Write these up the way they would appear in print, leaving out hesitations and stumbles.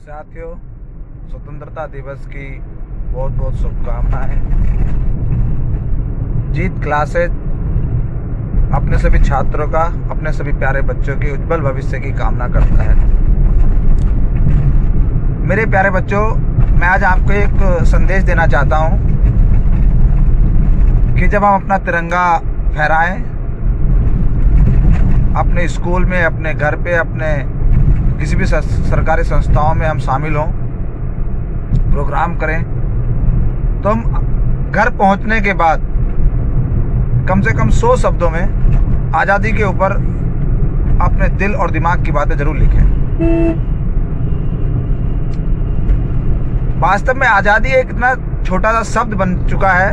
साथियों, स्वतंत्रता दिवस की बहुत बहुत शुभकामनाएं। जीत क्लासेज अपने सभी छात्रों का, अपने सभी प्यारे बच्चों के उज्जवल भविष्य की कामना करता है। मेरे प्यारे बच्चों, मैं आज आपको एक संदेश देना चाहता हूं कि जब हम अपना तिरंगा फहराएं, अपने स्कूल में, अपने घर पे, अपने किसी भी सरकारी संस्थाओं में हम शामिल हों, प्रोग्राम करें, तो हम घर पहुंचने के बाद कम से कम 100 शब्दों में आज़ादी के ऊपर अपने दिल और दिमाग की बातें जरूर लिखें। वास्तव में आज़ादी एक इतना छोटा सा शब्द बन चुका है,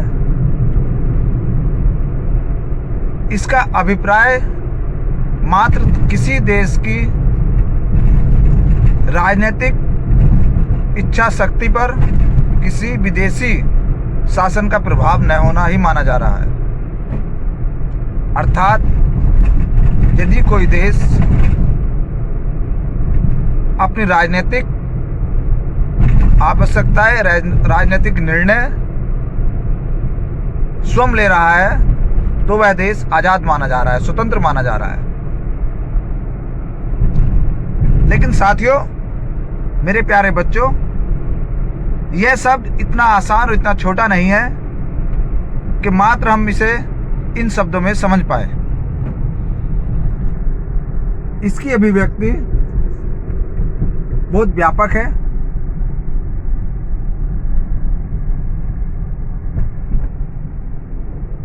इसका अभिप्राय मात्र किसी देश की राजनीतिक इच्छा शक्ति पर किसी विदेशी शासन का प्रभाव न होना ही माना जा रहा है। अर्थात यदि कोई देश अपनी राजनीतिक आवश्यकताएं, राजनीतिक निर्णय स्वयं ले रहा है, तो वह देश आजाद माना जा रहा है, स्वतंत्र माना जा रहा है। लेकिन साथियों, मेरे प्यारे बच्चों, यह शब्द इतना आसान और इतना छोटा नहीं है कि मात्र हम इसे इन शब्दों में समझ पाए। इसकी अभिव्यक्ति बहुत व्यापक है।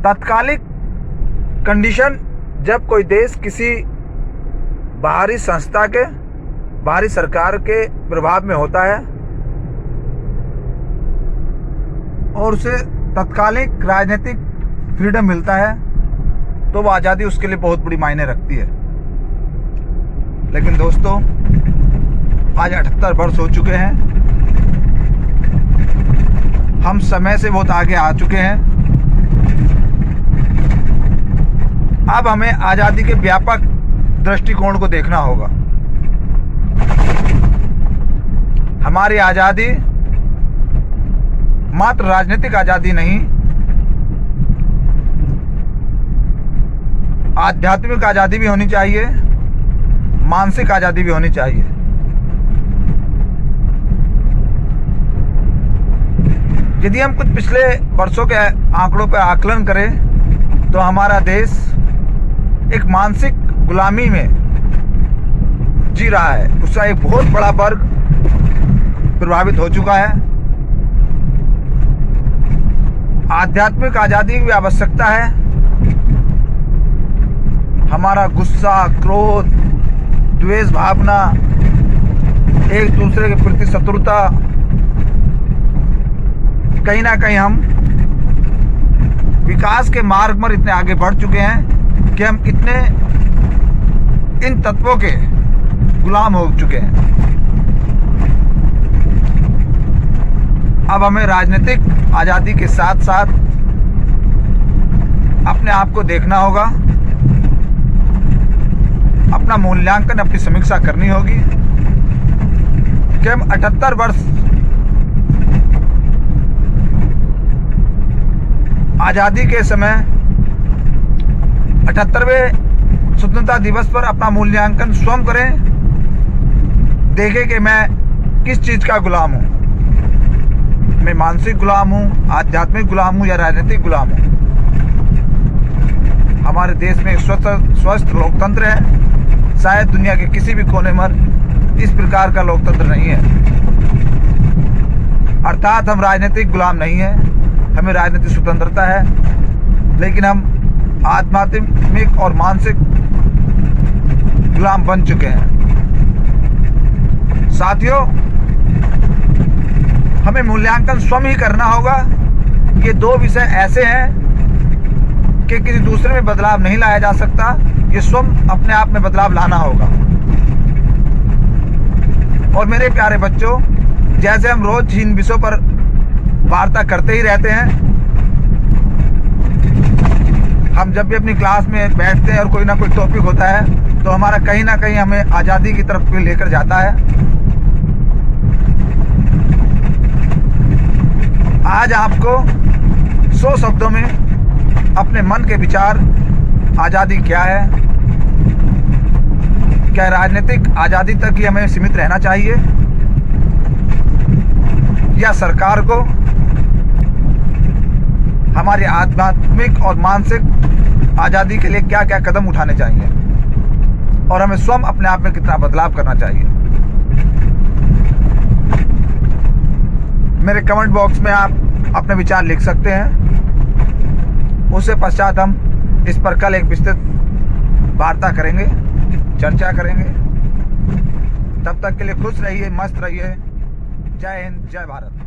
तात्कालिक कंडीशन, जब कोई देश किसी बाहरी संस्था के, बाहरी सरकार के प्रभाव में होता है और उसे तात्कालिक राजनीतिक फ्रीडम मिलता है, तो वो आज़ादी उसके लिए बहुत बड़ी मायने रखती है। लेकिन दोस्तों, आज 78 वर्ष हो चुके हैं, हम समय से बहुत आगे आ चुके हैं। अब हमें आज़ादी के व्यापक दृष्टिकोण को देखना होगा। हमारी आज़ादी मात्र राजनीतिक आज़ादी नहीं, आध्यात्मिक आज़ादी भी होनी चाहिए, मानसिक आज़ादी भी होनी चाहिए। यदि हम कुछ पिछले वर्षों के आंकड़ों पर आकलन करें, तो हमारा देश एक मानसिक गुलामी में जी रहा है। उसका एक बहुत बड़ा वर्ग प्रभावित हो चुका है। आध्यात्मिक आज़ादी की आवश्यकता है। हमारा गुस्सा, क्रोध, द्वेष भावना, एक दूसरे के प्रति शत्रुता, कहीं ना कहीं हम विकास के मार्ग पर इतने आगे बढ़ चुके हैं कि हम इतने इन तत्वों के गुलाम हो चुके हैं। अब हमें राजनीतिक आज़ादी के साथ साथ अपने आप को देखना होगा, अपना मूल्यांकन, अपनी समीक्षा करनी होगी कि हम 78 वर्ष आज़ादी के समय 78वें स्वतंत्रता दिवस पर अपना मूल्यांकन स्वयं करें, देखें कि मैं किस चीज़ का गुलाम हूँ। मैं मानसिक गुलाम हूँ, आध्यात्मिक गुलाम हूँ या राजनीतिक गुलाम हूँ। हमारे देश में एक स्वस्थ लोकतंत्र है। शायद दुनिया के किसी भी कोने में इस प्रकार का लोकतंत्र नहीं है। अर्थात हम राजनीतिक गुलाम नहीं है, हमें राजनीतिक स्वतंत्रता है, लेकिन हम आध्यात्मिक और मानसिक गुलाम बन चुके हैं। साथियों, हमें मूल्यांकन स्वयं ही करना होगा। ये दो विषय ऐसे हैं कि किसी दूसरे में बदलाव नहीं लाया जा सकता। ये स्वयं अपने आप में बदलाव लाना होगा। और मेरे प्यारे बच्चों, जैसे हम रोज इन विषयों पर वार्ता करते ही रहते हैं, हम जब भी अपनी क्लास में बैठते हैं और कोई ना कोई टॉपिक होता है, तो हमारा कहीं ना कहीं हमें आज़ादी की तरफ लेकर जाता है। आज आपको 100 शब्दों में अपने मन के विचार, आज़ादी क्या है, क्या राजनीतिक आज़ादी तक ही हमें सीमित रहना चाहिए, या सरकार को हमारी आध्यात्मिक और मानसिक आज़ादी के लिए क्या क्या कदम उठाने चाहिए, और हमें स्वयं अपने आप में कितना बदलाव करना चाहिए। मेरे कमेंट बॉक्स में आप अपने विचार लिख सकते हैं। उससे पश्चात हम इस पर कल एक विस्तृत वार्ता करेंगे, चर्चा करेंगे। तब तक के लिए खुश रहिए, मस्त रहिए। जय हिंद, जय भारत।